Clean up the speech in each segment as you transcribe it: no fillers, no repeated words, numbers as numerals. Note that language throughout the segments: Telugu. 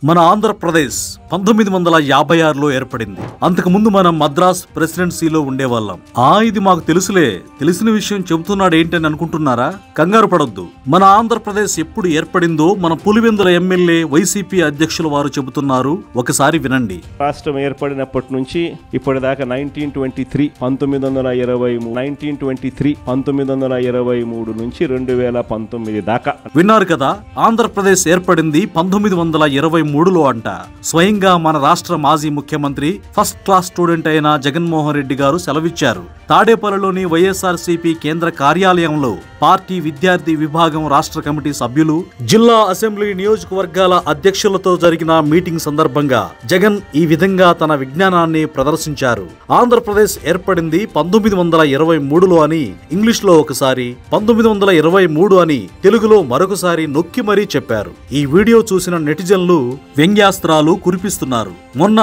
మన ఆంధ్రప్రదేశ్ 1956లో ఏర్పడింది. అంతకుముందు మనం మద్రాస్ ప్రెసిడెన్సీలో ఉండేవాళ్ళం. ఇది మాకు తెలుసులే, తెలిసిన విషయం చెబుతున్నాడు ఏంటని అనుకుంటున్నారా? కంగారు పడొద్దు. మన ఆంధ్రప్రదేశ్ ఎప్పుడు ఏర్పడిందో మన పులివెందుల ఎమ్మెల్యే వైసీపీ అధ్యక్షుల వారు చెబుతున్నారు. ఒకసారి వినండి. రాష్ట్రం ఏర్పడినప్పటి నుంచి ఇప్పటిదాకా 1923 1923 నుంచి 2019 దాకా విన్నారు కదా. ఆంధ్రప్రదేశ్ ఏర్పడింది 1923లో అంట. స్వయంగా మన రాష్ట్ర మాజీ ముఖ్యమంత్రి ఫస్ట్ క్లాస్ స్టూడెంట్ అయిన జగన్మోహన్ రెడ్డి గారు సెలవిచ్చారు. తాడేపల్లిలోని వైఎస్ఆర్సీపీ కేంద్ర కార్యాలయంలో పార్టీ విద్యార్థి విభాగం రాష్ట్ర కమిటీ సభ్యులు, జిల్లా అసెంబ్లీ నియోజకవర్గాల అధ్యక్షులతో జరిగిన మీటింగ్ సందర్భంగా జగన్ ఈ విధంగా తన విజ్ఞానాన్ని ప్రదర్శించారు. ఆంధ్రప్రదేశ్ ఏర్పడింది 1923లో అని ఇంగ్లీష్ లో ఒకసారి, 1923 అని తెలుగులో మరొకసారి నొక్కి మరీ చెప్పారు. ఈ వీడియో చూసిన నెటిజన్లు వ్యంగ్యాస్త్రాలు కురిపిస్తున్నారు. మొన్న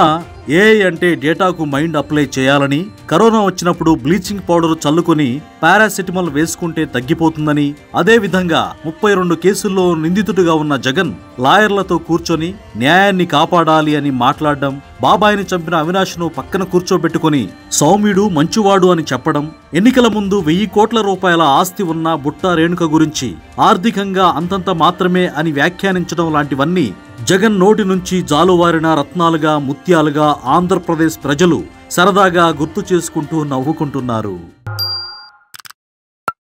ఏఐ అంటే డేటాకు మైండ్ అప్లై చేయాలని, కరోనా వచ్చినప్పుడు బ్లీచింగ్ పౌడర్ చల్లుకుని పారాసిటమాల్ వేసుకుంటే తగ్గిపోతుందని, అదే విధంగా 32 కేసుల్లో నిందితుడిగా ఉన్న జగన్ లాయర్లతో కూర్చొని న్యాయాన్ని కాపాడాలి అని మాట్లాడడం, బాబాయిని చంపిన అవినాష్ను పక్కన కూర్చోబెట్టుకుని సౌమ్యుడు మంచివాడు అని చెప్పడం, ఎన్నికల ముందు 1000 కోట్ల రూపాయల ఆస్తి ఉన్న బుట్టా రేణుక గురించి ఆర్థికంగా అంతంత మాత్రమే అని వ్యాఖ్యానించడం లాంటివన్నీ జగన్ నోటి నుంచి జాలువారిన రత్నాలుగా, ముత్యాలుగా ఆంధ్రప్రదేశ్ ప్రజలు సరదాగా గుర్తు చేసుకుంటూ నవ్వుకుంటున్నారు.